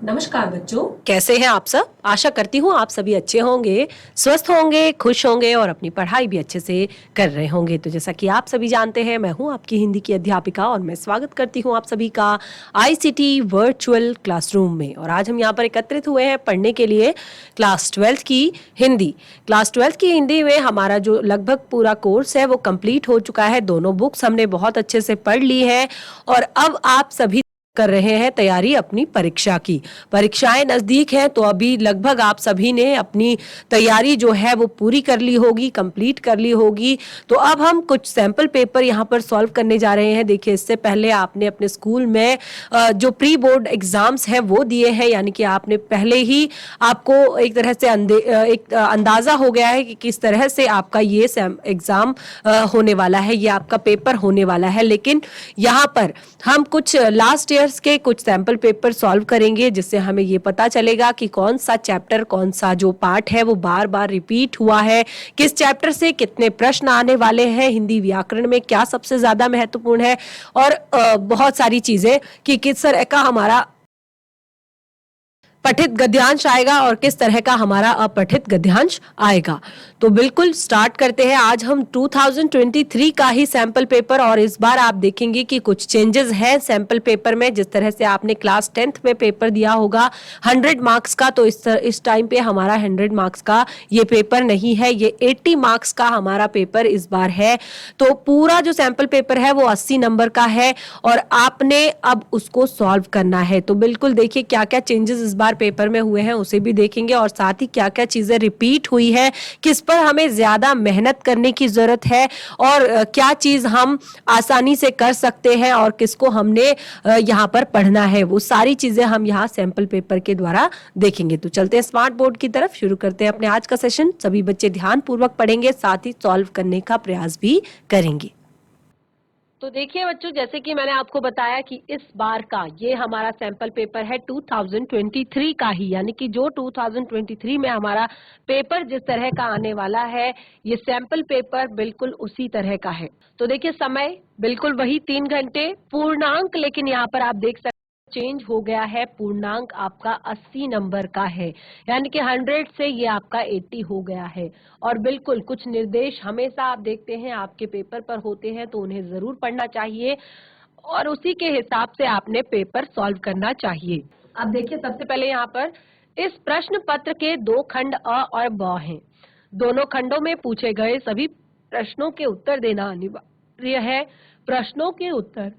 नमस्कार बच्चों। कैसे हैं आप सब? आशा करती हूँ आप सभी अच्छे होंगे, स्वस्थ होंगे, खुश होंगे और अपनी पढ़ाई भी अच्छे से कर रहे होंगे। तो जैसा कि आप सभी जानते हैं, मैं हूँ आपकी हिंदी की अध्यापिका और मैं स्वागत करती हूँ आप सभी का आईसीटी वर्चुअल क्लासरूम में। और आज हम यहाँ पर एकत्रित हुए हैं पढ़ने के लिए क्लास 12 की हिंदी। क्लास 12 की हिंदी में हमारा जो लगभग पूरा कोर्स है वो कंप्लीट हो चुका है। दोनों बुक्स हमने बहुत अच्छे से पढ़ ली है और अब आप सभी कर रहे हैं तैयारी अपनी परीक्षा की। परीक्षाएं नजदीक हैं तो अभी लगभग आप सभी ने अपनी तैयारी जो है वो पूरी कर ली होगी, कंप्लीट कर ली होगी। तो अब हम कुछ सैंपल पेपर यहाँ पर सॉल्व करने जा रहे हैं। देखिए, इससे पहले आपने अपने स्कूल में जो प्री बोर्ड एग्जाम्स हैं वो दिए हैं, यानी कि आपने पहले ही आपको एक तरह से अंदाजा हो गया है कि किस तरह से आपका ये एग्जाम होने वाला है, ये आपका पेपर होने वाला है। लेकिन यहाँ पर हम कुछ लास्ट ईयर्स के कुछ सैंपल पेपर सॉल्व करेंगे, जिससे हमें ये पता चलेगा कि कौन सा चैप्टर, कौन सा जो पार्ट है वो बार बार रिपीट हुआ है, किस चैप्टर से कितने प्रश्न आने वाले हैं, हिंदी व्याकरण में क्या सबसे ज्यादा महत्वपूर्ण है और बहुत सारी चीजें कि किस तरह का हमारा पठित गद्यांश आएगा और किस तरह का हमारा अपठित गद्यांश आएगा। तो बिल्कुल स्टार्ट करते हैं। आज हम 2023 का ही सैंपल पेपर, और इस बार आप देखेंगे कि कुछ चेंजेस हैं सैंपल पेपर में। जिस तरह से आपने क्लास 10th में पेपर दिया होगा 100 मार्क्स का, तो इस टाइम पे हमारा 100 मार्क्स का ये पेपर नहीं है, ये 80 मार्क्स का हमारा पेपर इस बार है। तो पूरा जो सैंपल पेपर है वो 80 नंबर का है और आपने अब उसको सॉल्व करना है। तो बिल्कुल देखिए क्या क्या चेंजेस इस बार पेपर में हुए हैं उसे भी देखेंगे, और साथ ही क्या क्या चीजें रिपीट हुई है, किस पर हमें ज्यादा मेहनत करने की जरूरत है और क्या चीज हम आसानी से कर सकते हैं और किसको हमने यहाँ पर पढ़ना है, वो सारी चीजें हम यहाँ सैंपल पेपर के द्वारा देखेंगे। तो चलते हैं स्मार्ट बोर्ड की तरफ, शुरू करते हैं अपने आज का सेशन। सभी बच्चे ध्यान पूर्वक पढ़ेंगे, साथ ही सॉल्व करने का प्रयास भी करेंगे। तो देखिए बच्चों, जैसे कि मैंने आपको बताया कि इस बार का ये हमारा सैंपल पेपर है 2023 का ही, यानी कि जो 2023 में हमारा पेपर जिस तरह का आने वाला है, ये सैंपल पेपर बिल्कुल उसी तरह का है। तो देखिए, समय बिल्कुल वही 3 घंटे पूर्णांक, लेकिन यहाँ पर आप देख सकते चेंज हो गया है। पूर्णांक आपका 80 नंबर का है, यानी कि 100 से ये आपका 80 हो गया है। और बिल्कुल कुछ निर्देश हमेशा आप देखते हैं आपके पेपर पर होते हैं, तो उन्हें जरूर पढ़ना चाहिए और उसी के हिसाब से आपने पेपर सॉल्व करना चाहिए। अब देखिए, सबसे पहले यहाँ पर इस प्रश्न पत्र के 2 खंड अ और ब हैं। दोनों खंडों में पूछे गए सभी प्रश्नों के उत्तर देना अनिवार्य है। प्रश्नों के उत्तर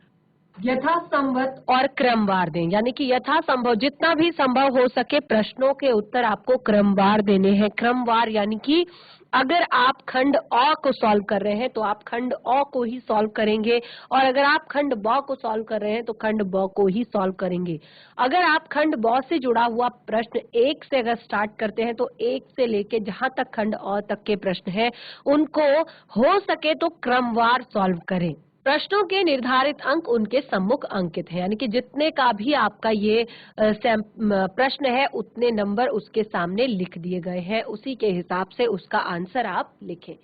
यथासंभव और क्रमवार दें, यानी कि यथासंभव जितना भी संभव हो सके प्रश्नों के उत्तर आपको क्रमवार देने हैं। क्रमवार यानी कि अगर आप खंड अ को सॉल्व कर रहे हैं तो आप खंड अ को ही सॉल्व करेंगे, और अगर आप खंड ब को सॉल्व कर रहे हैं तो खंड ब को ही सॉल्व करेंगे। अगर आप खंड ब से जुड़ा हुआ प्रश्न 1 से अगर स्टार्ट करते हैं तो 1 से लेके जहां तक खंड अ तक के प्रश्न हैं उनको हो सके तो क्रमवार सॉल्व करें। प्रश्नों के निर्धारित अंक उनके सम्मुख अंकित है, यानी कि जितने का भी आपका ये प्रश्न है उतने नंबर उसके सामने लिख दिए गए हैं, उसी के हिसाब से उसका आंसर आप लिखें।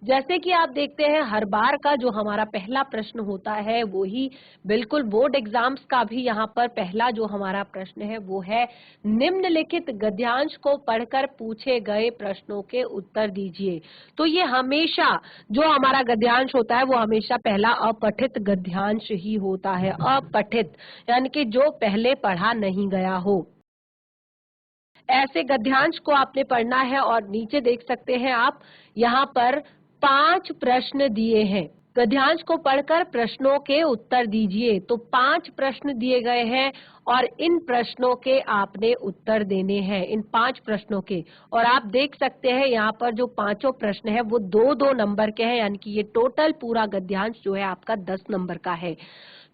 जैसे कि आप देखते हैं हर बार का जो हमारा पहला प्रश्न होता है वो ही बिल्कुल बोर्ड एग्जाम्स का भी यहाँ पर पहला जो हमारा प्रश्न है वो है, निम्नलिखित गद्यांश को पढ़कर पूछे गए प्रश्नों के उत्तर दीजिए। तो ये हमेशा जो हमारा गद्यांश होता है वो हमेशा पहला अपठित गद्यांश ही होता है। अपठित यानी कि जो पहले पढ़ा नहीं गया हो, ऐसे गद्यांश को आपने पढ़ना है। और नीचे देख सकते हैं आप, यहाँ पर 5 प्रश्न दिए हैं। गद्यांश को पढ़कर प्रश्नों के उत्तर दीजिए। तो 5 प्रश्न दिए गए हैं और इन प्रश्नों के आपने उत्तर देने हैं, इन 5 प्रश्नों के। और आप देख सकते हैं यहाँ पर जो पांचों प्रश्न है वो 2-2 नंबर के हैं, यानी कि ये टोटल पूरा गद्यांश जो है आपका 10 नंबर का है।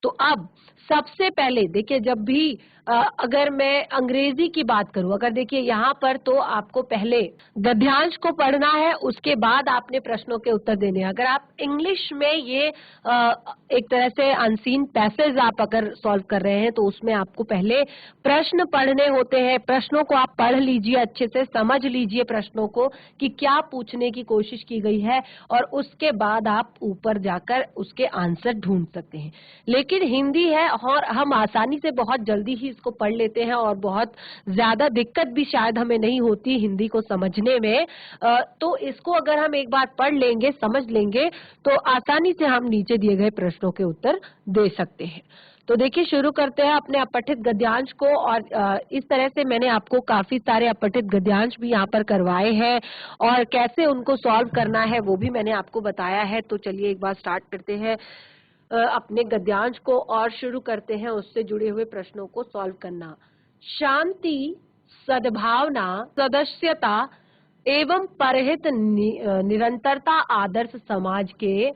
तो अब सबसे पहले देखिए, जब भी अगर मैं अंग्रेजी की बात करूं, अगर देखिए यहाँ पर तो आपको पहले गद्यांश को पढ़ना है, उसके बाद आपने प्रश्नों के उत्तर देने हैं। अगर आप इंग्लिश में ये एक तरह से अनसीन पैसेज आप अगर सॉल्व कर रहे हैं तो उसमें आपको पहले प्रश्न पढ़ने होते हैं। प्रश्नों को आप पढ़ लीजिए, अच्छे से समझ लीजिए प्रश्नों को कि क्या पूछने की कोशिश की गई है, और उसके बाद आप ऊपर जाकर उसके आंसर ढूंढ सकते हैं। लेकिन लेकिन हिंदी है और हम आसानी से बहुत जल्दी ही इसको पढ़ लेते हैं और बहुत ज्यादा दिक्कत भी शायद हमें नहीं होती हिंदी को समझने में। तो इसको अगर हम एक बार पढ़ लेंगे, समझ लेंगे, तो आसानी से हम नीचे दिए गए प्रश्नों के उत्तर दे सकते हैं। तो देखिए, शुरू करते हैं अपने अपठित गद्यांश को। और इस तरह से मैंने आपको काफी सारे अपठित गद्यांश भी यहाँ पर करवाए हैं और कैसे उनको सॉल्व करना है वो भी मैंने आपको बताया है। तो चलिए एक बार स्टार्ट करते हैं अपने गद्यांश को और शुरू करते हैं उससे जुड़े हुए प्रश्नों को सॉल्व करना। शांति, सद्भावना, सदस्यता एवं परहित निरंतरता आदर्श समाज के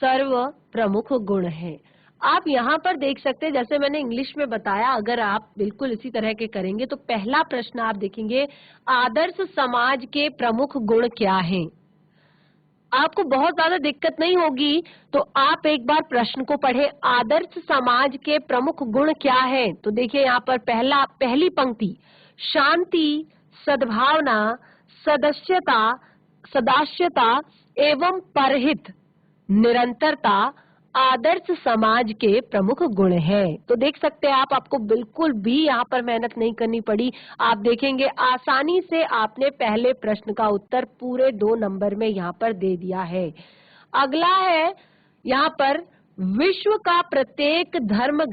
सर्व प्रमुख गुण हैं। आप यहाँ पर देख सकते हैं, जैसे मैंने इंग्लिश में बताया, अगर आप बिल्कुल इसी तरह के करेंगे तो पहला प्रश्न आप देखेंगे, आदर्श समाज के प्रमुख गुण क्या हैं। आपको बहुत ज्यादा दिक्कत नहीं होगी, तो आप एक बार प्रश्न को पढ़े, आदर्श समाज के प्रमुख गुण क्या है। तो देखिए यहाँ पर पहली पंक्ति, शांति, सद्भावना, सदास्यता एवं परहित निरंतरता आदर्श समाज के प्रमुख गुण हैं। तो देख सकते हैं आप, आपको बिल्कुल भी यहाँ पर मेहनत नहीं करनी पड़ी। आप देखेंगे आसानी से आपने पहले प्रश्न का उत्तर पूरे 2 नंबर में यहाँ पर दे दिया है। अगला है यहाँ पर, विश्व का प्रत्येक धर्म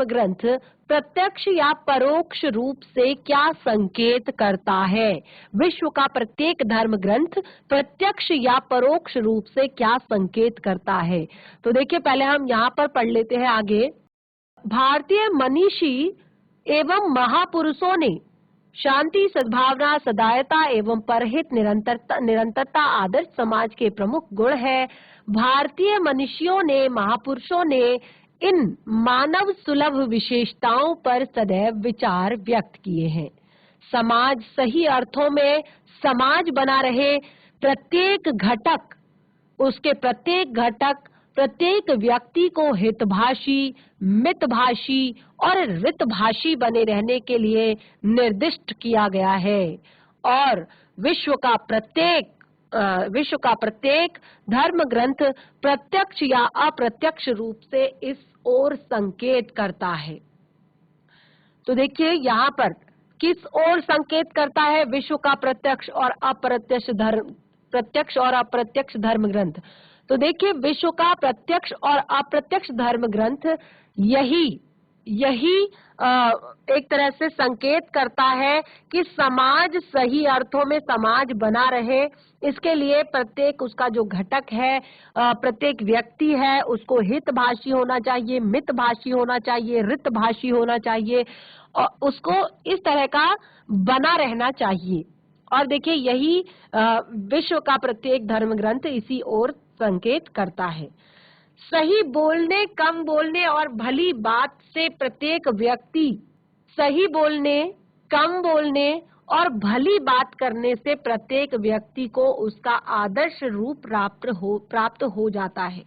ग्रंथ प्रत्यक्ष या परोक्ष रूप से क्या संकेत करता है। विश्व का प्रत्येक धर्म ग्रंथ प्रत्यक्ष या परोक्ष रूप से क्या संकेत करता है। तो देखिए, पहले हम यहाँ पर पढ़ लेते हैं आगे। भारतीय मनीषी एवं महापुरुषों ने शांति, सद्भावना, सदायता एवं परहित निरंतरता आदर्श समाज के प्रमुख गुण है। भारतीय मनीषियों ने, महापुरुषों ने इन मानव सुलभ विशेषताओं पर सदैव विचार व्यक्त किए हैं। समाज सही अर्थों में समाज बना रहे, प्रत्येक व्यक्ति को हितभाषी, मितभाषी और ऋतभाषी बने रहने के लिए निर्दिष्ट किया गया है और विश्व का प्रत्येक धर्म ग्रंथ प्रत्यक्ष या अप्रत्यक्ष रूप से इस ओर संकेत करता है। तो देखिए यहाँ पर किस ओर संकेत करता है, विश्व का प्रत्यक्ष और अप्रत्यक्ष धर्म ग्रंथ। तो देखिए, विश्व का प्रत्यक्ष और अप्रत्यक्ष धर्म ग्रंथ यही एक तरह से संकेत करता है कि समाज सही अर्थों में समाज बना रहे। इसके लिए प्रत्येक उसका जो घटक है, प्रत्येक व्यक्ति है, उसको हितभाषी होना चाहिए, मितभाषी होना चाहिए, ऋतभाषी होना चाहिए और उसको इस तरह का बना रहना चाहिए। और देखिए, यही विश्व का प्रत्येक धर्म ग्रंथ इसी ओर संकेत करता है। सही बोलने, कम बोलने और भली बात से प्रत्येक व्यक्ति, सही बोलने, कम बोलने और भली बात करने से प्रत्येक व्यक्ति को उसका आदर्श रूप प्राप्त हो जाता है।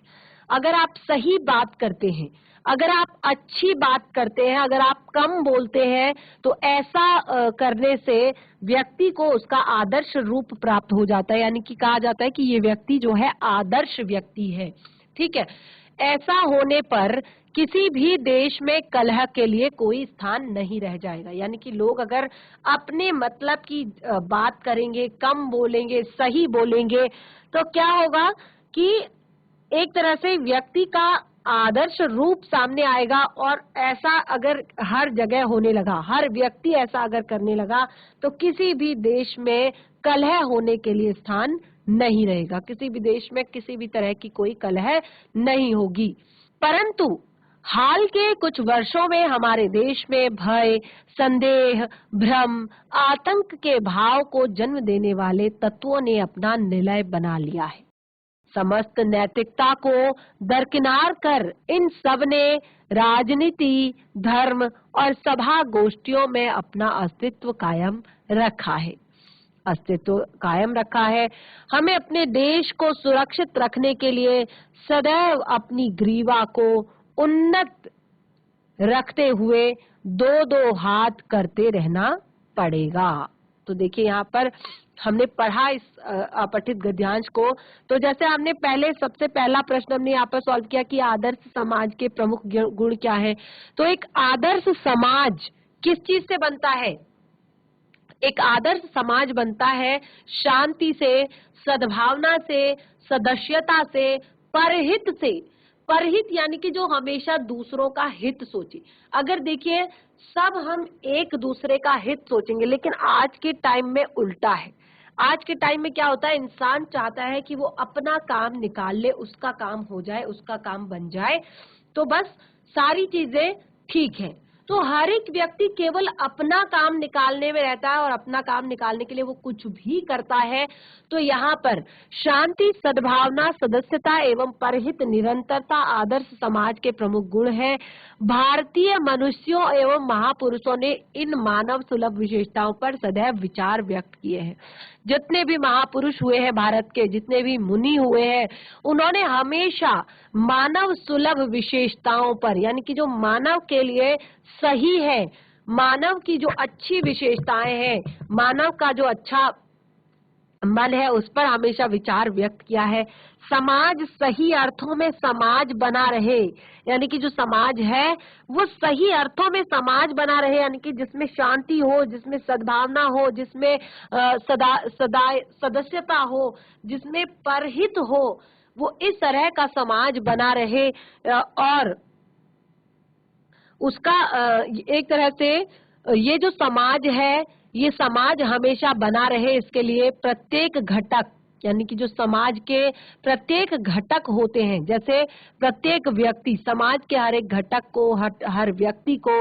अगर आप सही बात करते हैं, अगर आप अच्छी बात करते हैं, अगर आप कम बोलते हैं, तो ऐसा करने से व्यक्ति को उसका आदर्श रूप प्राप्त हो जाता है। यानी कि कहा जाता है कि ये व्यक्ति जो है आदर्श व्यक्ति है। ठीक है, ऐसा होने पर किसी भी देश में कलह के लिए कोई स्थान नहीं रह जाएगा। यानी कि लोग अगर अपने मतलब की बात करेंगे, कम बोलेंगे, सही बोलेंगे, तो क्या होगा कि एक तरह से व्यक्ति का आदर्श रूप सामने आएगा। और ऐसा अगर हर जगह होने लगा, हर व्यक्ति ऐसा अगर करने लगा, तो किसी भी देश में कलह होने के लिए स्थान नहीं रहेगा। किसी भी देश में किसी भी तरह की कोई कलह नहीं होगी। परंतु हाल के कुछ वर्षों में हमारे देश में भय, संदेह, भ्रम, आतंक के भाव को जन्म देने वाले तत्वों ने अपना निलय बना लिया है। समस्त नैतिकता को दरकिनार कर इन सब ने राजनीति, धर्म और सभा गोष्ठियों में अपना अस्तित्व कायम रखा है। हमें अपने देश को सुरक्षित रखने के लिए सदैव अपनी ग्रीवा को उन्नत रखते हुए 2-2 हाथ करते रहना पड़ेगा। तो देखिए यहाँ पर हमने पढ़ा इस अपठित गद्यांश को। तो जैसे हमने पहले सबसे पहला प्रश्न हमने यहाँ पर सॉल्व किया कि आदर्श समाज के प्रमुख गुण क्या है। तो एक आदर्श समाज किस चीज से बनता है? एक आदर्श समाज बनता है शांति से, सद्भावना से, सदस्यता से, परहित से। परहित यानी कि जो हमेशा दूसरों का हित सोचे। अगर देखिए सब हम एक दूसरे का हित सोचेंगे, लेकिन आज के टाइम में उल्टा है। आज के टाइम में क्या होता है, इंसान चाहता है कि वो अपना काम निकाल ले, उसका काम हो जाए, उसका काम बन जाए, तो बस सारी चीजें ठीक है। तो हर एक व्यक्ति केवल अपना काम निकालने में रहता है और अपना काम निकालने के लिए वो कुछ भी करता है। तो यहाँ पर शांति, सद्भावना, सदस्यता एवं परहित निरंतरता आदर्श समाज के प्रमुख गुण हैं। भारतीय मनुष्यों एवं महापुरुषों ने इन मानव सुलभ विशेषताओं पर सदैव विचार व्यक्त किए हैं। जितने भी महापुरुष हुए हैं भारत के, जितने भी मुनि हुए हैं, उन्होंने हमेशा मानव सुलभ विशेषताओं पर, यानी कि जो मानव के लिए सही है, मानव की जो अच्छी विशेषताएं हैं, मानव का जो अच्छा मन है, उस पर हमेशा विचार व्यक्त किया है। समाज सही अर्थों में समाज बना रहे, यानी कि जो समाज है वो सही अर्थों में समाज बना रहे, यानी कि जिसमें शांति हो, जिसमें सद्भावना हो, जिसमें सदस्यता हो, जिसमें परहित हो, वो इस तरह का समाज बना रहे। और उसका एक तरह से ये जो समाज है, ये समाज हमेशा बना रहे, इसके लिए प्रत्येक घटक, यानी कि जो समाज के प्रत्येक घटक होते हैं, जैसे प्रत्येक व्यक्ति, समाज के हर एक घटक को, हर व्यक्ति को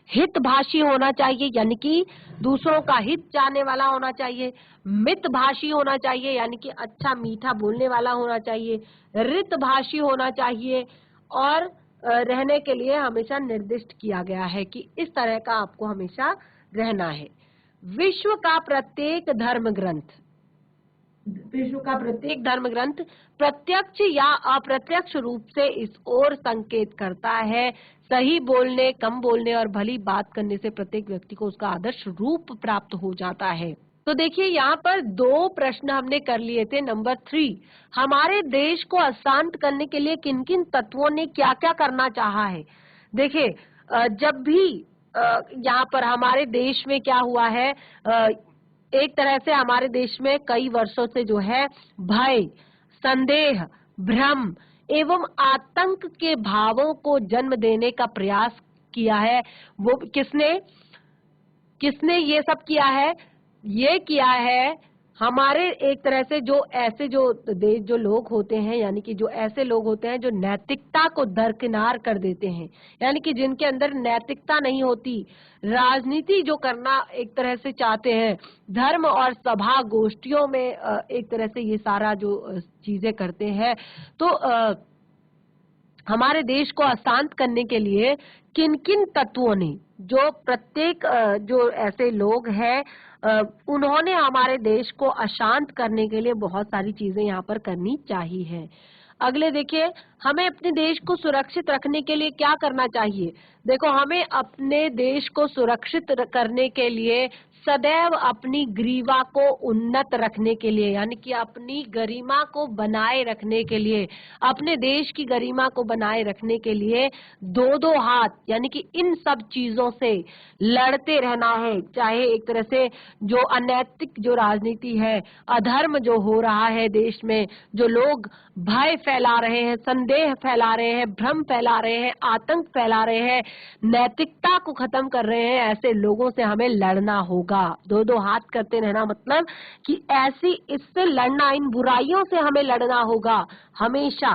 हितभाषी होना चाहिए, यानी कि दूसरों का हित चाहने वाला होना चाहिए। मितभाषी होना चाहिए, यानी कि अच्छा मीठा बोलने वाला होना चाहिए। ऋतभाषी होना चाहिए। और रहने के लिए हमेशा निर्दिष्ट किया गया है कि इस तरह का आपको हमेशा रहना है। विश्व का प्रत्येक धर्म ग्रंथ, विश्व का प्रत्येक धर्म ग्रंथ प्रत्यक्ष या अप्रत्यक्ष रूप से इस ओर संकेत करता है। सही बोलने, कम बोलने और भली बात करने से प्रत्येक व्यक्ति को उसका आदर्श रूप प्राप्त हो जाता है। तो देखिए यहाँ पर दो प्रश्न हमने कर लिए थे। नंबर 3, हमारे देश को अशांत करने के लिए किन किन तत्वों ने क्या क्या करना चाहा है। देखिए जब भी यहाँ पर हमारे देश में क्या हुआ है, एक तरह से हमारे देश में कई वर्षों से जो है भय, संदेह, भ्रम एवं आतंक के भावों को जन्म देने का प्रयास किया है। वो किसने ये सब किया है? ये किया है हमारे एक तरह से जो ऐसे जो लोग होते हैं, यानी कि जो ऐसे लोग होते हैं जो नैतिकता को दरकिनार कर देते हैं, यानी कि जिनके अंदर नैतिकता नहीं होती, राजनीति जो करना एक तरह से चाहते हैं, धर्म और सभा गोष्ठियों में एक तरह से ये सारा जो चीजें करते हैं। तो हमारे देश को अशांत करने के लिए किन किन तत्वों ने, जो प्रत्येक जो ऐसे लोग हैं उन्होंने हमारे देश को अशांत करने के लिए बहुत सारी चीजें यहाँ पर करनी चाहिए है। अगले देखिए, हमें अपने देश को सुरक्षित रखने के लिए क्या करना चाहिए। देखो, हमें अपने देश को सुरक्षित करने के लिए सदैव अपनी ग्रीवा को उन्नत रखने के लिए, यानी कि अपनी गरिमा को बनाए रखने के लिए, अपने देश की गरिमा को बनाए रखने के लिए दो हाथ, यानी कि इन सब चीजों से लड़ते रहना है। चाहे एक तरह से जो अनैतिक जो राजनीति है, अधर्म जो हो रहा है देश में, जो लोग भय फैला रहे हैं, संदेह फैला रहे हैं, भ्रम फैला रहे हैं, आतंक फैला रहे हैं, नैतिकता को खत्म कर रहे हैं, ऐसे लोगों से हमें लड़ना होगा। दो हाथ करते रहना मतलब कि ऐसी इससे लड़ना, इन बुराइयों से हमें लड़ना होगा हमेशा।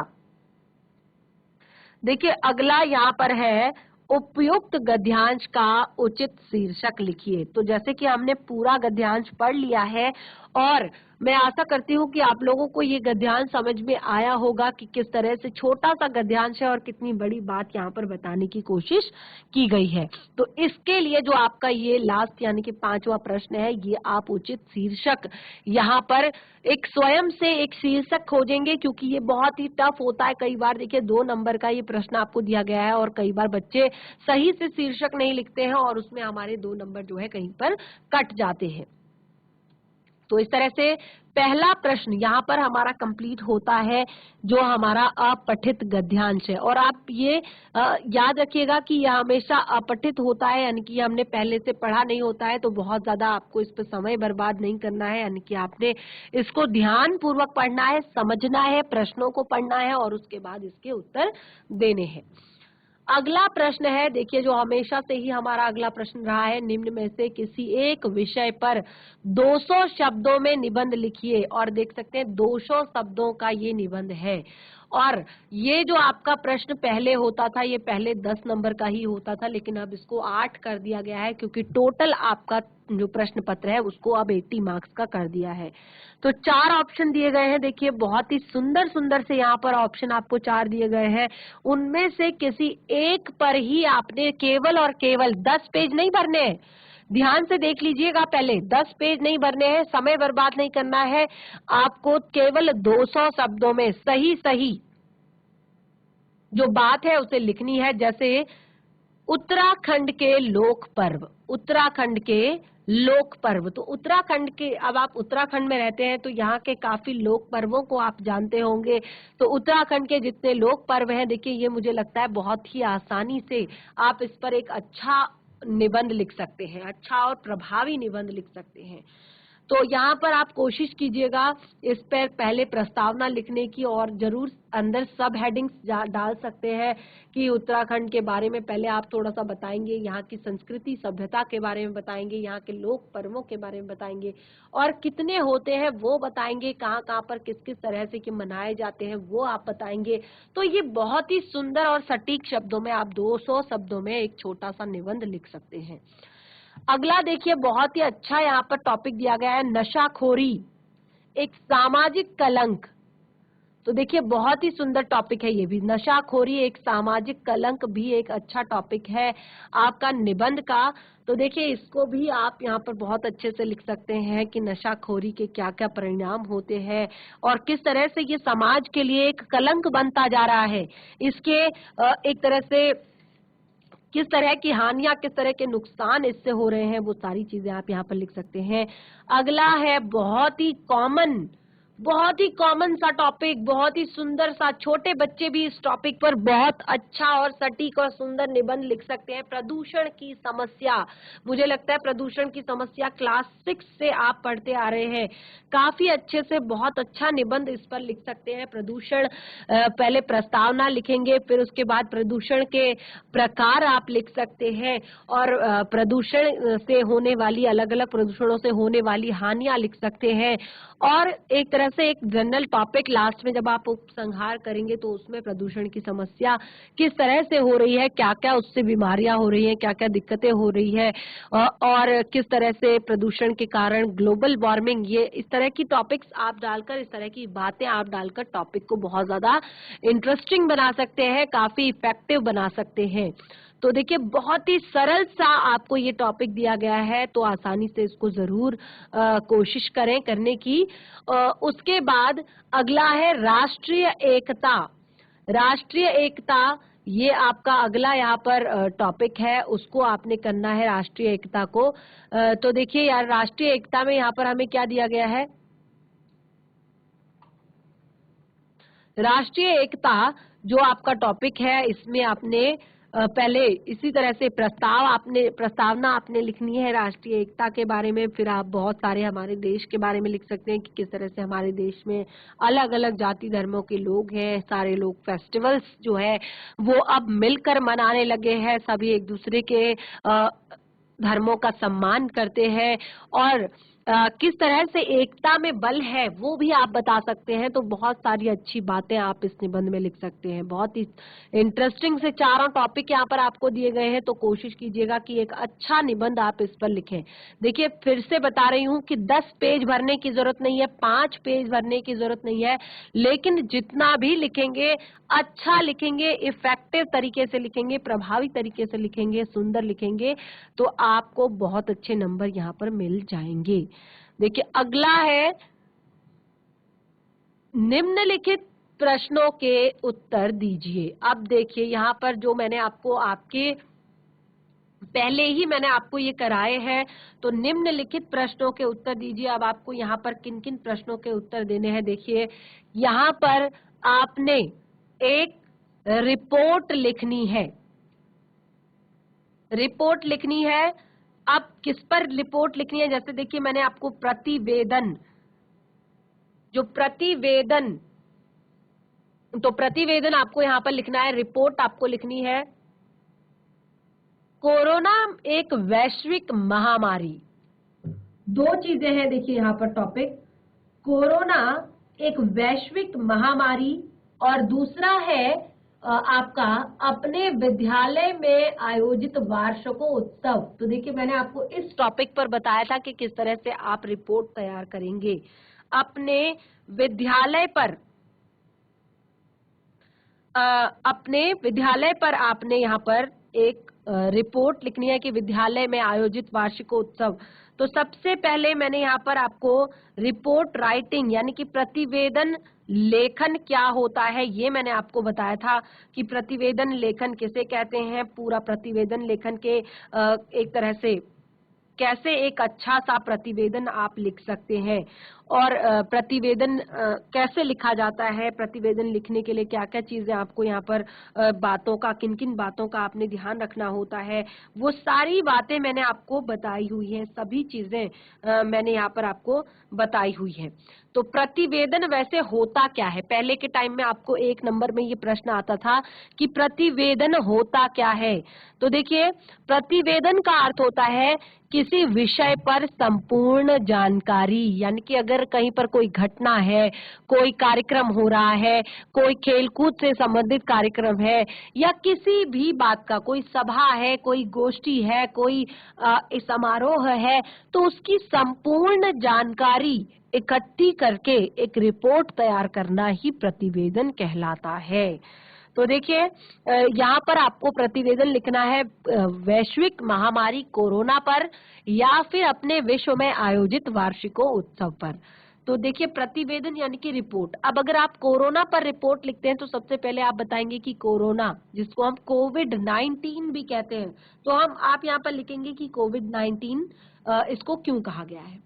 देखिए अगला यहाँ पर है, उपयुक्त गद्यांश का उचित शीर्षक लिखिए। तो जैसे कि हमने पूरा गद्यांश पढ़ लिया है और मैं आशा करती हूँ कि आप लोगों को ये गद्यांश समझ में आया होगा कि किस तरह से छोटा सा गद्यांश है और कितनी बड़ी बात यहाँ पर बताने की कोशिश की गई है। तो इसके लिए जो आपका ये लास्ट यानी कि 5वां प्रश्न है, ये आप उचित शीर्षक यहाँ पर एक स्वयं से एक शीर्षक खोजेंगे, क्योंकि ये बहुत ही टफ होता है। कई बार देखिए 2 नंबर का ये प्रश्न आपको दिया गया है और कई बार बच्चे सही से शीर्षक नहीं लिखते हैं और उसमें हमारे 2 नंबर जो है कहीं पर कट जाते हैं। तो इस तरह से पहला प्रश्न यहाँ पर हमारा कंप्लीट होता है, जो हमारा अपठित गद्यांश है। और आप ये याद रखिएगा कि यह हमेशा अपठित होता है, यानी कि हमने पहले से पढ़ा नहीं होता है, तो बहुत ज्यादा आपको इस पर समय बर्बाद नहीं करना है, यानी कि आपने इसको ध्यान पूर्वक पढ़ना है, समझना है, प्रश्नों को पढ़ना है और उसके बाद इसके उत्तर देने हैं। अगला प्रश्न है, देखिए जो हमेशा से ही हमारा अगला प्रश्न रहा है, निम्न में से किसी एक विषय पर 200 शब्दों में निबंध लिखिए। और देख सकते हैं 200 शब्दों का ये निबंध है। और ये जो आपका प्रश्न पहले होता था, ये पहले 10 नंबर का ही होता था, लेकिन अब इसको 8 कर दिया गया है, क्योंकि टोटल आपका जो प्रश्न पत्र है उसको अब 80 मार्क्स का कर दिया है। तो 4 ऑप्शन दिए गए हैं, देखिए बहुत ही सुंदर सुंदर से यहाँ पर ऑप्शन आपको 4 दिए गए हैं। उनमें से किसी एक पर ही आपने केवल और केवल 10 पेज नहीं भरने हैं, ध्यान से देख लीजिएगा, पहले 10 पेज नहीं भरने हैं, समय बर्बाद नहीं करना है, आपको केवल 200 शब्दों में सही सही जो बात है उसे लिखनी है। जैसे उत्तराखंड के लोक पर्व, उत्तराखंड के लोक पर्व, तो उत्तराखंड के, अब आप उत्तराखंड में रहते हैं तो यहाँ के काफी लोक पर्वों को आप जानते होंगे। तो उत्तराखंड के जितने लोक पर्व हैं, देखिए ये मुझे लगता है बहुत ही आसानी से आप इस पर एक अच्छा निबंध लिख सकते हैं, अच्छा और प्रभावी निबंध लिख सकते हैं। तो यहाँ पर आप कोशिश कीजिएगा इस पर पहले प्रस्तावना लिखने की, और जरूर अंदर सब हेडिंग्स डाल सकते हैं कि उत्तराखंड के बारे में पहले आप थोड़ा सा बताएंगे, यहाँ की संस्कृति सभ्यता के बारे में बताएंगे, यहाँ के लोक पर्वों के बारे में बताएंगे, और कितने होते हैं वो बताएंगे, कहाँ कहाँ पर किस किस तरह से कि मनाए जाते हैं वो आप बताएंगे। तो ये बहुत ही सुंदर और सटीक शब्दों में आप 200 शब्दों में एक छोटा सा निबंध लिख सकते हैं। अगला देखिए बहुत ही अच्छा यहाँ पर टॉपिक दिया गया है, नशाखोरी एक सामाजिक कलंक। तो देखिए बहुत ही सुंदर टॉपिक है ये भी, नशाखोरी एक सामाजिक कलंक भी एक अच्छा टॉपिक है आपका निबंध का। तो देखिए इसको भी आप यहाँ पर बहुत अच्छे से लिख सकते हैं कि नशाखोरी के क्या क्या परिणाम होते हैं और किस तरह से ये समाज के लिए एक कलंक बनता जा रहा है, इसके एक तरह से किस तरह की हानियां, किस तरह के नुकसान इससे हो रहे हैं, वो सारी चीजें आप यहाँ पर लिख सकते हैं। अगला है बहुत ही कॉमन सा टॉपिक, बहुत ही सुंदर सा, छोटे बच्चे भी इस टॉपिक पर बहुत अच्छा और सटीक और सुंदर निबंध लिख सकते हैं, प्रदूषण की समस्या। मुझे लगता है प्रदूषण की समस्या क्लास 6 से आप पढ़ते आ रहे हैं, काफी अच्छे से बहुत अच्छा निबंध इस पर लिख सकते हैं। प्रदूषण, पहले प्रस्तावना लिखेंगे, फिर उसके बाद प्रदूषण के प्रकार आप लिख सकते हैं, और प्रदूषण से होने वाली, अलग अलग प्रदूषणों से होने वाली हानियां लिख सकते हैं, और एक तरह से एक जनरल टॉपिक लास्ट में जब आप उपसंहार करेंगे तो उसमें प्रदूषण की समस्या किस तरह से हो रही है, क्या क्या उससे बीमारियां हो रही हैं, क्या क्या दिक्कतें हो रही है, और किस तरह से प्रदूषण के कारण ग्लोबल वार्मिंग, ये इस तरह की टॉपिक्स आप डालकर, इस तरह की बातें आप डालकर टॉपिक को बहुत ज्यादा इंटरेस्टिंग बना सकते हैं, काफी इफेक्टिव बना सकते हैं। तो देखिए बहुत ही सरल सा आपको ये टॉपिक दिया गया है, तो आसानी से इसको जरूर कोशिश करें करने की। उसके बाद अगला है राष्ट्रीय एकता। राष्ट्रीय एकता ये आपका अगला यहाँ पर टॉपिक है, उसको आपने करना है राष्ट्रीय एकता को। तो देखिए यार, राष्ट्रीय एकता में यहाँ पर हमें क्या दिया गया है, राष्ट्रीय एकता जो आपका टॉपिक है, इसमें आपने पहले इसी तरह से प्रस्तावना आपने लिखनी है राष्ट्रीय एकता के बारे में, फिर आप बहुत सारे हमारे देश के बारे में लिख सकते हैं कि किस तरह से हमारे देश में अलग अलग जाति धर्मों के लोग हैं, सारे लोग फेस्टिवल्स जो है वो अब मिलकर मनाने लगे हैं, सभी एक दूसरे के धर्मों का सम्मान करते हैं, और किस तरह से एकता में बल है वो भी आप बता सकते हैं। तो बहुत सारी अच्छी बातें आप इस निबंध में लिख सकते हैं। बहुत ही इंटरेस्टिंग से चारों टॉपिक यहाँ पर आपको दिए गए हैं, तो कोशिश कीजिएगा कि एक अच्छा निबंध आप इस पर लिखें। देखिए फिर से बता रही हूँ कि 10 पेज भरने की जरूरत नहीं है, 5 पेज भरने की जरूरत नहीं है, लेकिन जितना भी लिखेंगे अच्छा लिखेंगे, इफेक्टिव तरीके से लिखेंगे, प्रभावी तरीके से लिखेंगे, सुंदर लिखेंगे, तो आपको बहुत अच्छे नंबर यहाँ पर मिल जाएंगे। देखिए अगला है, निम्नलिखित प्रश्नों के उत्तर दीजिए। अब देखिए यहाँ पर जो मैंने आपको आपके पहले ही मैंने आपको ये कराए हैं, तो निम्नलिखित प्रश्नों के उत्तर दीजिए। अब आपको यहाँ पर किन किन प्रश्नों के उत्तर देने हैं, देखिए यहाँ पर आपने एक रिपोर्ट लिखनी है, रिपोर्ट लिखनी है। अब किस पर रिपोर्ट लिखनी है, जैसे देखिए मैंने आपको प्रतिवेदन, जो प्रतिवेदन, तो प्रतिवेदन आपको यहाँ पर लिखना है, रिपोर्ट आपको लिखनी है। कोरोना एक वैश्विक महामारी, दो चीजें हैं देखिए यहाँ पर टॉपिक, कोरोना एक वैश्विक महामारी और दूसरा है आपका अपने विद्यालय में आयोजित वार्षिकोत्सव। तो देखिए मैंने आपको इस टॉपिक पर बताया था कि किस तरह से आप रिपोर्ट तैयार करेंगे। अपने विद्यालय पर आपने यहाँ पर एक रिपोर्ट लिखनी है कि विद्यालय में आयोजित वार्षिकोत्सव। तो सबसे पहले मैंने यहाँ पर आपको रिपोर्ट राइटिंग यानी कि प्रतिवेदन लेखन क्या होता है ये मैंने आपको बताया था कि प्रतिवेदन लेखन किसे कहते हैं। पूरा प्रतिवेदन लेखन के एक तरह से कैसे एक अच्छा सा प्रतिवेदन आप लिख सकते हैं और प्रतिवेदन कैसे लिखा जाता है, प्रतिवेदन लिखने के लिए क्या क्या चीजें आपको यहाँ पर बातों का, किन किन बातों का आपने ध्यान रखना होता है, वो सारी बातें मैंने आपको बताई हुई हैं, सभी चीजें मैंने यहाँ पर आपको बताई हुई है। तो प्रतिवेदन वैसे होता क्या है, पहले के टाइम में आपको एक नंबर में ये प्रश्न आता था कि प्रतिवेदन होता क्या है। तो देखिए प्रतिवेदन का अर्थ होता है किसी विषय पर संपूर्ण जानकारी, यानी कि अगर कहीं पर कोई घटना है, कोई कार्यक्रम हो रहा है, कोई खेलकूद से संबंधित कार्यक्रम है या किसी भी बात का, कोई सभा है, कोई गोष्ठी है, कोई समारोह है, तो उसकी संपूर्ण जानकारी इकट्ठी करके एक रिपोर्ट तैयार करना ही प्रतिवेदन कहलाता है। तो देखिए यहाँ पर आपको प्रतिवेदन लिखना है वैश्विक महामारी कोरोना पर या फिर अपने विश्व में आयोजित वार्षिकोत्सव पर। तो देखिए प्रतिवेदन यानी कि रिपोर्ट। अब अगर आप कोरोना पर रिपोर्ट लिखते हैं तो सबसे पहले आप बताएंगे कि कोरोना, जिसको हम कोविड-19 भी कहते हैं, तो आप यहाँ पर लिखेंगे कि कोविड-19 इसको क्यों कहा गया है,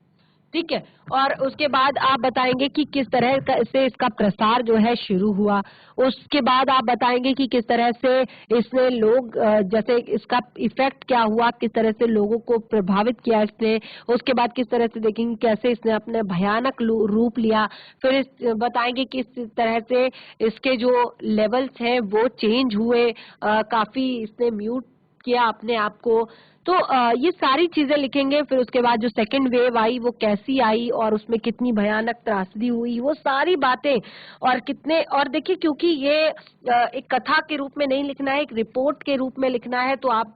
ठीक है। और उसके बाद आप बताएंगे कि किस तरह से इसका प्रसार जो है शुरू हुआ। उसके बाद आप बताएंगे कि किस तरह से इसने लोग जैसे इसका इफेक्ट क्या हुआ, किस तरह से लोगों को प्रभावित किया इसने। उसके बाद किस तरह से देखेंगे कैसे इसने अपने भयानक रूप लिया। फिर बताएंगे किस तरह से इसके जो लेवल्स हैं वो चेंज हुए, काफी इसने म्यूट किया अपने आप को। तो ये सारी चीजें लिखेंगे। फिर उसके बाद जो सेकंड वेव आई वो कैसी आई और उसमें कितनी भयानक त्रासदी हुई, वो सारी बातें। और कितने, और देखिए क्योंकि ये एक कथा के रूप में नहीं लिखना है, एक रिपोर्ट के रूप में लिखना है, तो आप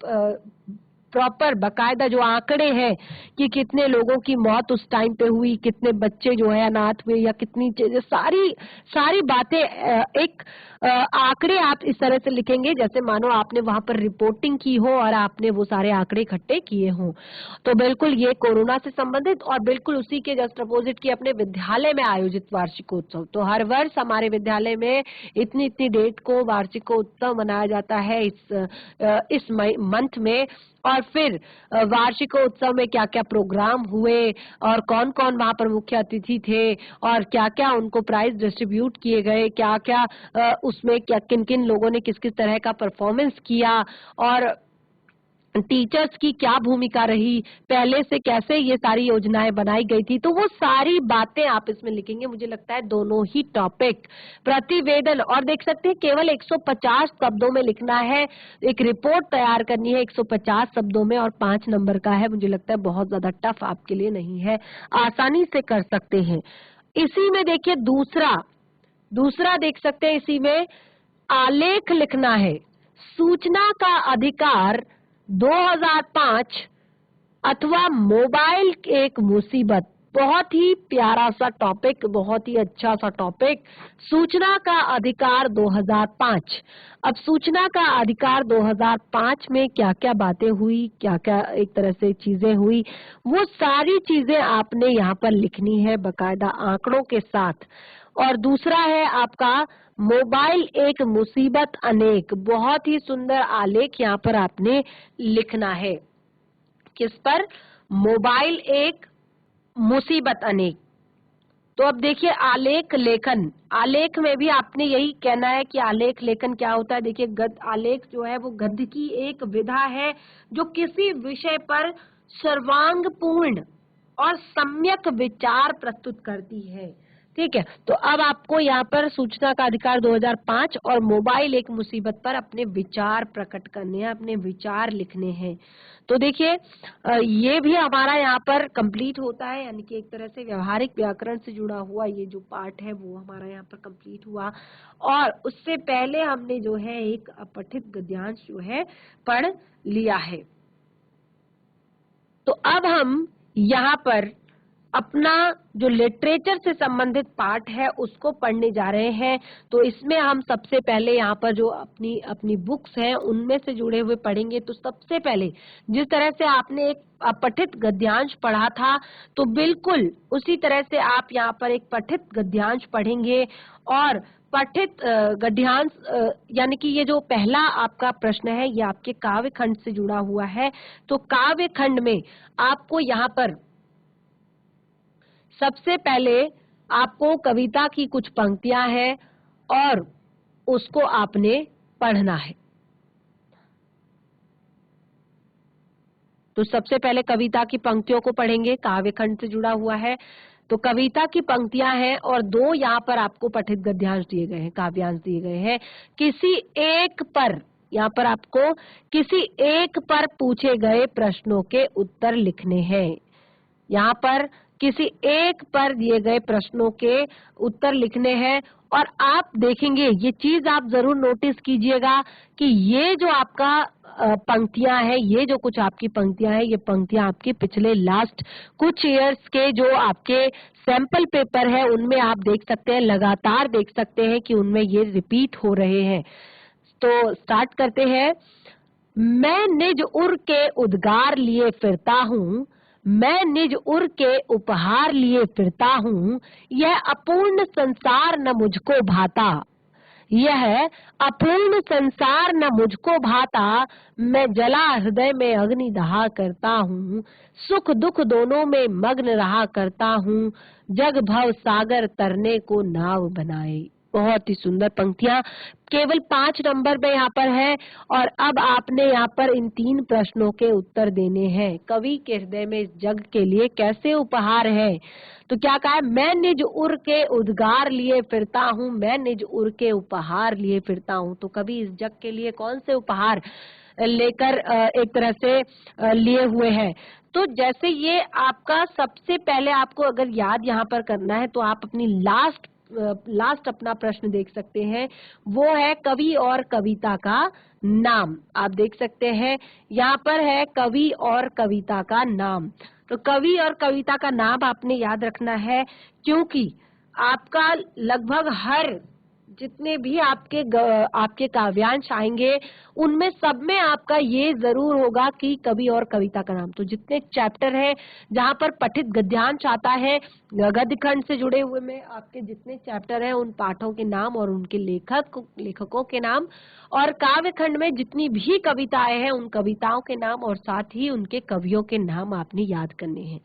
प्रॉपर बकायदा जो आंकड़े हैं कि कितने लोगों की मौत उस टाइम पे हुई, कितने बच्चे जो है अनाथ हुए या कितनी सारी सारी बातें एक आंकड़े आप इस तरह से लिखेंगे जैसे मानो आपने वहां पर रिपोर्टिंग की हो और आपने वो सारे आंकड़े इकट्ठे किए हों। तो बिल्कुल ये कोरोना से संबंधित और बिल्कुल उसी के जस्ट अपोजिट की अपने विद्यालय में आयोजित वार्षिकोत्सव। तो हर वर्ष हमारे विद्यालय में इतनी इतनी डेट को वार्षिकोत्सव मनाया जाता है इस मंथ में। और फिर वार्षिकोत्सव में क्या क्या प्रोग्राम हुए और कौन कौन वहां पर मुख्य अतिथि थे और क्या क्या उनको प्राइज डिस्ट्रीब्यूट किए गए, क्या क्या उसमें क्या किन किन लोगों ने किस किस तरह का परफॉर्मेंस किया और टीचर्स की क्या भूमिका रही, पहले से कैसे ये सारी योजनाएं बनाई गई थी, तो वो सारी बातें आप इसमें लिखेंगे। मुझे लगता है दोनों ही टॉपिक प्रतिवेदन, और देख सकते हैं केवल 150 शब्दों में लिखना है, एक रिपोर्ट तैयार करनी है 150 शब्दों में और 5 नंबर का है। मुझे लगता है बहुत ज्यादा टफ आपके लिए नहीं है, आसानी से कर सकते हैं। इसी में देखिए दूसरा देख सकते हैं, इसी में आलेख लिखना है। सूचना का अधिकार 2005 अथवा मोबाइल एक मुसीबत, बहुत ही प्यारा सा टॉपिक, बहुत ही अच्छा सा टॉपिक, सूचना का अधिकार 2005। अब सूचना का अधिकार 2005 में क्या क्या बातें हुई, क्या क्या एक तरह से चीजें हुई, वो सारी चीजें आपने यहाँ पर लिखनी है बकायदा आंकड़ों के साथ। और दूसरा है आपका मोबाइल एक मुसीबत अनेक। बहुत ही सुंदर आलेख यहाँ पर आपने लिखना है। किस पर? मोबाइल एक मुसीबत अनेक। तो अब देखिए आलेख लेखन, आलेख में भी आपने यही कहना है कि आलेख लेखन क्या होता है। देखिए आलेख जो है वो गद्य की एक विधा है जो किसी विषय पर सर्वांगपूर्ण और सम्यक विचार प्रस्तुत करती है। ठीक है, तो अब आपको यहाँ पर सूचना का अधिकार 2005 और मोबाइल एक मुसीबत पर अपने विचार प्रकट करने हैं, अपने विचार लिखने हैं। तो देखिए ये भी हमारा यहाँ पर कंप्लीट होता है, यानी कि एक तरह से व्यवहारिक व्याकरण से जुड़ा हुआ ये जो पार्ट है वो हमारा यहाँ पर कंप्लीट हुआ। और उससे पहले हमने जो है एक अपठित गद्यांश जो है पढ़ लिया है। तो अब हम यहाँ पर अपना जो लिटरेचर से संबंधित पार्ट है उसको पढ़ने जा रहे हैं। तो इसमें हम सबसे पहले यहाँ पर जो अपनी बुक्स हैं उनमें से जुड़े हुए पढ़ेंगे। तो सबसे पहले जिस तरह से आपने एक अपठित गद्यांश पढ़ा था, तो बिल्कुल उसी तरह से आप यहाँ पर एक पठित गद्यांश पढ़ेंगे। और पठित गद्यांश यानी कि ये जो पहला आपका प्रश्न है ये आपके काव्य खंड से जुड़ा हुआ है। तो काव्य खंड में आपको यहाँ पर सबसे पहले आपको कविता की कुछ पंक्तियां हैं और उसको आपने पढ़ना है। तो सबसे पहले कविता की पंक्तियों को पढ़ेंगे, काव्य खंड से जुड़ा हुआ है। तो कविता की पंक्तियां हैं और दो यहाँ पर आपको पठित गद्यांश दिए गए हैं, काव्यांश दिए गए हैं। किसी एक पर, यहाँ पर आपको किसी एक पर पूछे गए प्रश्नों के उत्तर लिखने हैं। यहाँ पर किसी एक पर दिए गए प्रश्नों के उत्तर लिखने हैं। और आप देखेंगे ये चीज आप जरूर नोटिस कीजिएगा कि ये जो आपका पंक्तियां हैं, ये जो कुछ आपकी पंक्तियां हैं, ये पंक्तियां आपके पिछले लास्ट कुछ ईयर्स के जो आपके सैंपल पेपर है उनमें आप देख सकते हैं, लगातार देख सकते हैं कि उनमें ये रिपीट हो रहे हैं। तो स्टार्ट करते हैं। मैं निज उर के उद्गार लिए फिरता हूँ, मैं निज उर के उपहार लिए फिरता हूँ, यह अपूर्ण संसार न मुझको भाता, यह अपूर्ण संसार न मुझको भाता, मैं जला हृदय में अग्नि दहा करता हूँ, सुख दुख दोनों में मग्न रहा करता हूँ, जग भव सागर तरने को नाव बनाए। बहुत ही सुंदर पंक्तियां केवल 5 नंबर में यहाँ पर है। और अब आपने यहाँ पर इन 3 प्रश्नों के उत्तर देने हैं। कवि के हृदय में इस जग के लिए कैसे उपहार है? तो क्या कहा है? मैं निज उर के उद्गार लिए फिरता हूँ, मैं निज उर के उपहार लिए फिरता हूँ। तो कवि इस जग के लिए कौन से उपहार लेकर एक तरह से लिए हुए हैं? तो जैसे ये आपका सबसे पहले आपको अगर याद यहाँ पर करना है तो आप अपनी लास्ट अपना प्रश्न देख सकते हैं, वो है कवि और कविता का नाम। आप देख सकते हैं यहाँ पर है कवि और कविता का नाम। तो कवि और कविता का नाम आपने याद रखना है, क्योंकि आपका लगभग हर जितने भी आपके काव्यांश आएंगे उनमें सब में आपका ये जरूर होगा कि कवि और कविता का नाम। तो जितने चैप्टर है जहाँ पर पठित गद्यांश आता है, गद्य खंड से जुड़े हुए में आपके जितने चैप्टर हैं उन पाठों के नाम और उनके लेखकों के नाम, और काव्य खंड में जितनी भी कविताएं हैं उन कविताओं के नाम और साथ ही उनके कवियों के नाम आपने याद करने हैं।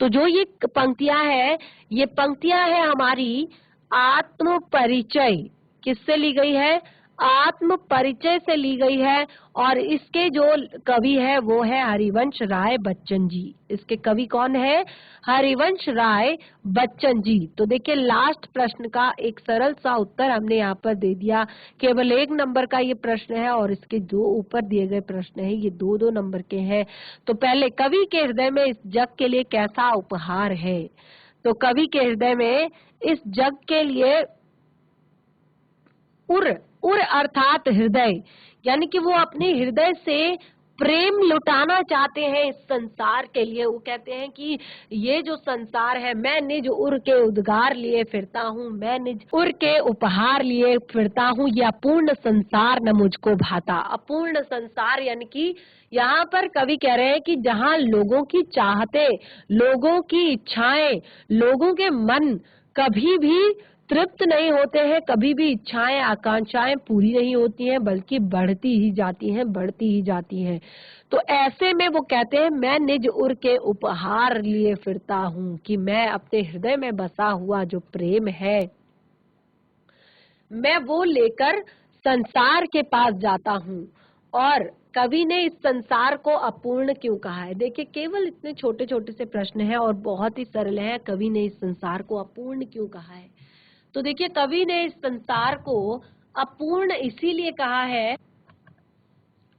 तो जो ये पंक्तियां हैं, ये पंक्तियां हैं हमारी आत्म परिचय। किससे ली गई है? आत्म परिचय से ली गई है। और इसके जो कवि है वो है हरिवंश राय बच्चन जी। इसके कवि कौन है? हरिवंश राय बच्चन जी। तो देखिए लास्ट प्रश्न का एक सरल सा उत्तर हमने यहाँ पर दे दिया। केवल 1 नंबर का ये प्रश्न है और इसके जो ऊपर दिए गए प्रश्न है ये 2-2 नंबर के हैं। तो पहले कवि के हृदय में इस जग के लिए कैसा उपहार है? तो कवि के हृदय में इस जग के लिए उर अर्थात हृदय, यानी कि वो अपने हृदय से प्रेम लुटाना चाहते हैं इस संसार के लिए। वो कहते हैं कि ये जो संसार है, मैं निज उर के उद्गार लिए फिरता हूँ, मैं निज उर के उपहार लिए फिरता हूँ, ये अपूर्ण संसार न मुझको भाता। अपूर्ण संसार यानी कि यहाँ पर कवि कह रहे हैं कि जहाँ लोगों की चाहते, लोगों की इच्छाएं, लोगों के मन कभी भी तृप्त नहीं होते हैं, कभी भी इच्छाएं आकांक्षाएं पूरी नहीं होती हैं, बल्कि बढ़ती ही जाती हैं, बढ़ती ही जाती हैं। तो ऐसे में वो कहते हैं, मैं निज उर के उपहार लिए फिरता हूँ, कि मैं अपने हृदय में बसा हुआ जो प्रेम है, मैं वो लेकर संसार के पास जाता हूँ। और कवि ने इस संसार को अपूर्ण क्यों कहा है? देखिए, केवल इतने छोटे छोटे से प्रश्न हैं और बहुत ही सरल है। कवि ने इस संसार को अपूर्ण क्यों कहा है? तो देखिए, कवि ने इस संसार को अपूर्ण इसीलिए कहा है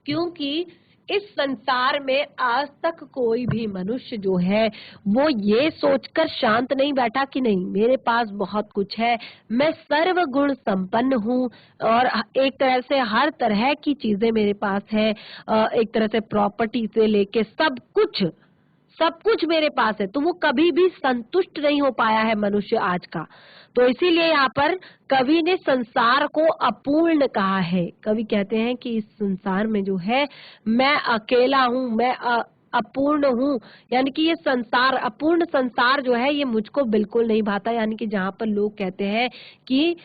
क्योंकि इस संसार में आज तक कोई भी मनुष्य जो है वो ये सोचकर शांत नहीं बैठा कि नहीं, मेरे पास बहुत कुछ है, मैं सर्व गुण संपन्न हूँ, और एक तरह से हर तरह की चीजें मेरे पास है, एक तरह से प्रॉपर्टी से लेके सब कुछ मेरे पास है। तो वो कभी भी संतुष्ट नहीं हो पाया है मनुष्य आज का। तो इसीलिए यहाँ पर कवि ने संसार को अपूर्ण कहा है। कवि कहते हैं कि इस संसार में जो है मैं अकेला हूँ, मैं अपूर्ण हूँ, यानी कि ये संसार, अपूर्ण संसार जो है ये मुझको बिल्कुल नहीं भाता। यानी कि जहाँ पर लोग कहते हैं कि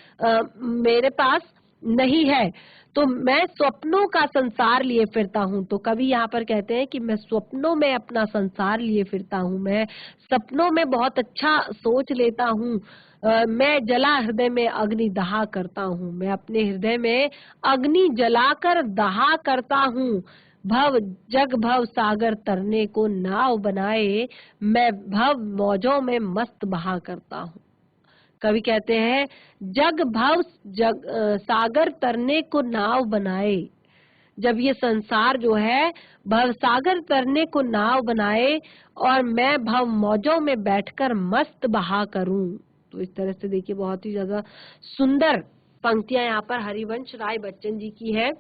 मेरे पास नहीं है, तो मैं स्वप्नों का संसार लिए फिरता हूँ। तो कवि यहाँ पर कहते हैं कि मैं स्वप्नों में अपना संसार लिए फिरता हूँ, मैं सपनों में बहुत अच्छा सोच लेता हूँ, मैं जला हृदय में अग्नि दहा करता हूँ, मैं अपने हृदय में अग्नि जलाकर दहा करता हूँ। भव जग भव सागर तरने को नाव बनाए, मैं भव मौजों में मस्त बहा करता हूँ। कवि कहते हैं, जग भव सागर तरने को नाव बनाए, जब ये संसार जो है भव सागर तरने को नाव बनाए और मैं भव मौजों में बैठकर मस्त बहा करूं। तो इस तरह से देखिए, बहुत ही ज्यादा सुंदर पंक्तियां यहाँ पर हरिवंश राय बच्चन जी की है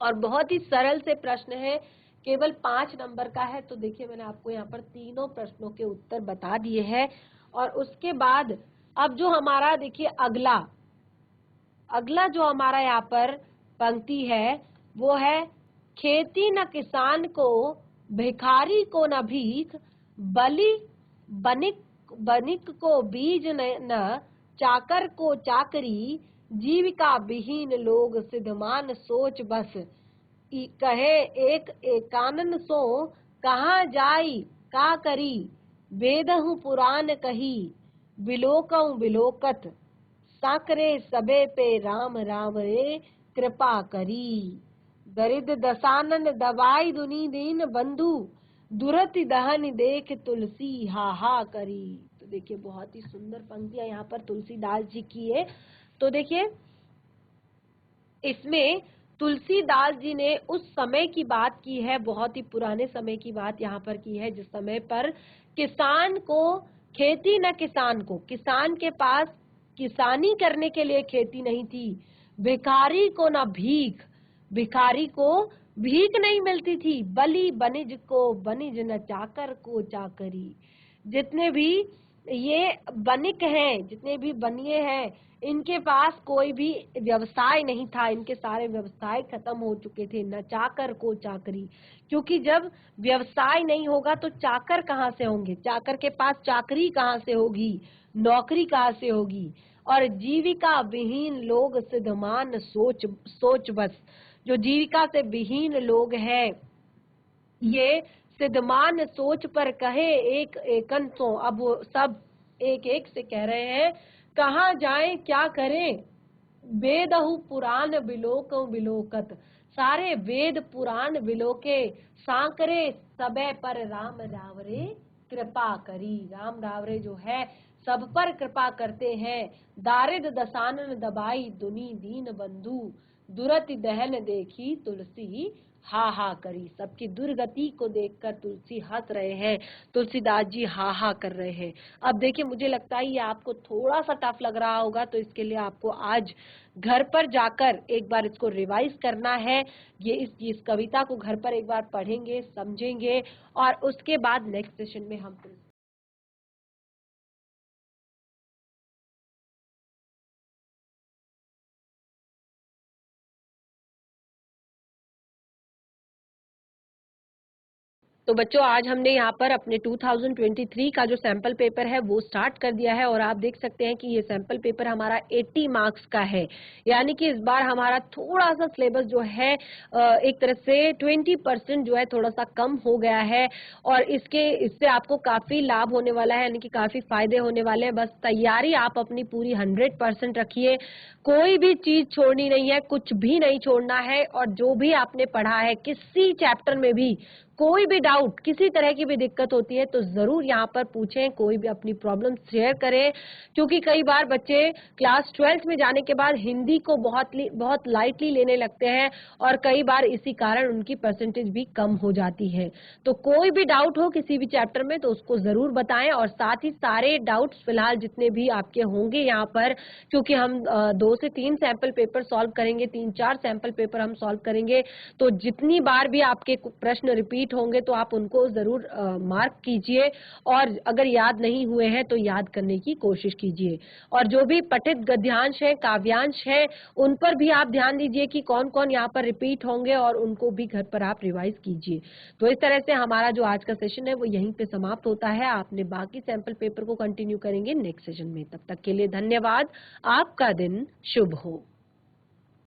और बहुत ही सरल से प्रश्न है, केवल 5 नंबर का है। तो देखिए, मैंने आपको यहाँ पर तीनों प्रश्नों के उत्तर बता दिए हैं। और उसके बाद अब जो हमारा देखिए अगला जो हमारा यहाँ पर पंक्ति है वो है, खेती न किसान को, भिखारी को न भीख, बलि बनिक बनिक को बीज न चाकर को चाकरी, जीविका विहीन लोग सिद्धमान सोच बस, कहे एक एकानन सो, कहाँ जाई का करी, वेदहु पुराण कही, बिलोकऊ बिलोकत, साकरे सबे पे राम राम रे कृपा करी, दरिद्र दसानन दवाई दुनी दीन बंधु, दुरति दहन देख तुलसी हा हा करी। तो देखिए, बहुत ही सुंदर पंक्तियां यहाँ पर तुलसीदास जी की है। तो देखिए, इसमें तुलसीदास जी ने उस समय की बात की है, बहुत ही पुराने समय की बात यहाँ पर की है, जिस समय पर किसान को खेती न किसान को, किसान के पास किसानी करने के लिए खेती नहीं थी, भिखारी को न भीख, भिखारी को भीख नहीं मिलती थी, बलि बनिज को बनिज न चाकर को चाकरी। जितने भी ये बनिक हैं, जितने भी बनिए हैं, इनके पास कोई भी व्यवसाय नहीं था, इनके सारे व्यवसाय खत्म हो चुके थे। न चाकर को चाकरी, क्योंकि जब व्यवसाय नहीं होगा तो चाकर कहाँ से होंगे, चाकर के पास चाकरी कहाँ से होगी, नौकरी कहाँ से होगी। और जीविका विहीन लोग सिद्धमान सोच सोच बस, जो जीविका से विहीन लोग हैं ये सिद्धमान सोच पर कहे एक एकन सो। अब वो सब एक एक से कह रहे हैं, कहाँ जाएं क्या करें, वेदहु पुराण बिलोक बिलोकत, सारे वेद पुराण बिलोके, सांकरे सबे पर राम रावरे कृपा करी, राम रावरे जो है सब पर कृपा करते हैं, दारिद दसानन दबाई दुनी दीन बंधु, दुरति दहन देखी तुलसी हा हा करी। सबकी दुर्गति को देखकर तुलसी हंस रहे हैं, तुलसीदास जी हा हा कर रहे हैं। अब देखिए, मुझे लगता है ये आपको थोड़ा सा टफ लग रहा होगा, तो इसके लिए आपको आज घर पर जाकर एक बार इसको रिवाइज करना है। ये इस कविता को घर पर एक बार पढ़ेंगे, समझेंगे, और उसके बाद नेक्स्ट सेशन में हम तो बच्चों आज हमने यहाँ पर अपने 2023 का जो सैंपल पेपर है वो स्टार्ट कर दिया है और आप देख सकते हैं कि ये सैंपल पेपर हमारा 80 मार्क्स का है। यानी कि इस बार हमारा थोड़ा सा सिलेबस जो है एक तरह से 20% जो है थोड़ा सा कम हो गया है और इससे आपको काफी लाभ होने वाला है, यानी कि काफी फायदे होने वाले हैं। बस तैयारी आप अपनी पूरी 100% रखिए, कोई भी चीज छोड़नी नहीं है, कुछ भी नहीं छोड़ना है और जो भी आपने पढ़ा है किसी चैप्टर में भी कोई भी डाउट, किसी तरह की भी दिक्कत होती है तो जरूर यहाँ पर पूछें, कोई भी अपनी प्रॉब्लम शेयर करें, क्योंकि कई बार बच्चे क्लास 12th में जाने के बाद हिंदी को बहुत लाइटली लेने लगते हैं और कई बार इसी कारण उनकी परसेंटेज भी कम हो जाती है। तो कोई भी डाउट हो किसी भी चैप्टर में तो उसको जरूर बताएं और साथ ही सारे डाउट्स फिलहाल जितने भी आपके होंगे यहाँ पर, क्योंकि हम 2 से 3 सैंपल पेपर सॉल्व करेंगे, 3-4 सैंपल पेपर हम सॉल्व करेंगे, तो जितनी बार भी आपके प्रश्न रिपीट होंगे तो आप उनको जरूर मार्क कीजिए और अगर याद नहीं हुए हैं तो याद करने की कोशिश कीजिए। और जो भी पठित गद्यांश है, काव्यांश है, उन पर भी आप ध्यान दीजिए कि कौन कौन यहाँ पर रिपीट होंगे और उनको भी घर पर आप रिवाइज कीजिए। तो इस तरह से हमारा जो आज का सेशन है वो यहीं पे समाप्त होता है। आपने बाकी सैंपल पेपर को कंटिन्यू करेंगे नेक्स्ट सेशन में। तब तक के लिए धन्यवाद। आपका दिन शुभ हो।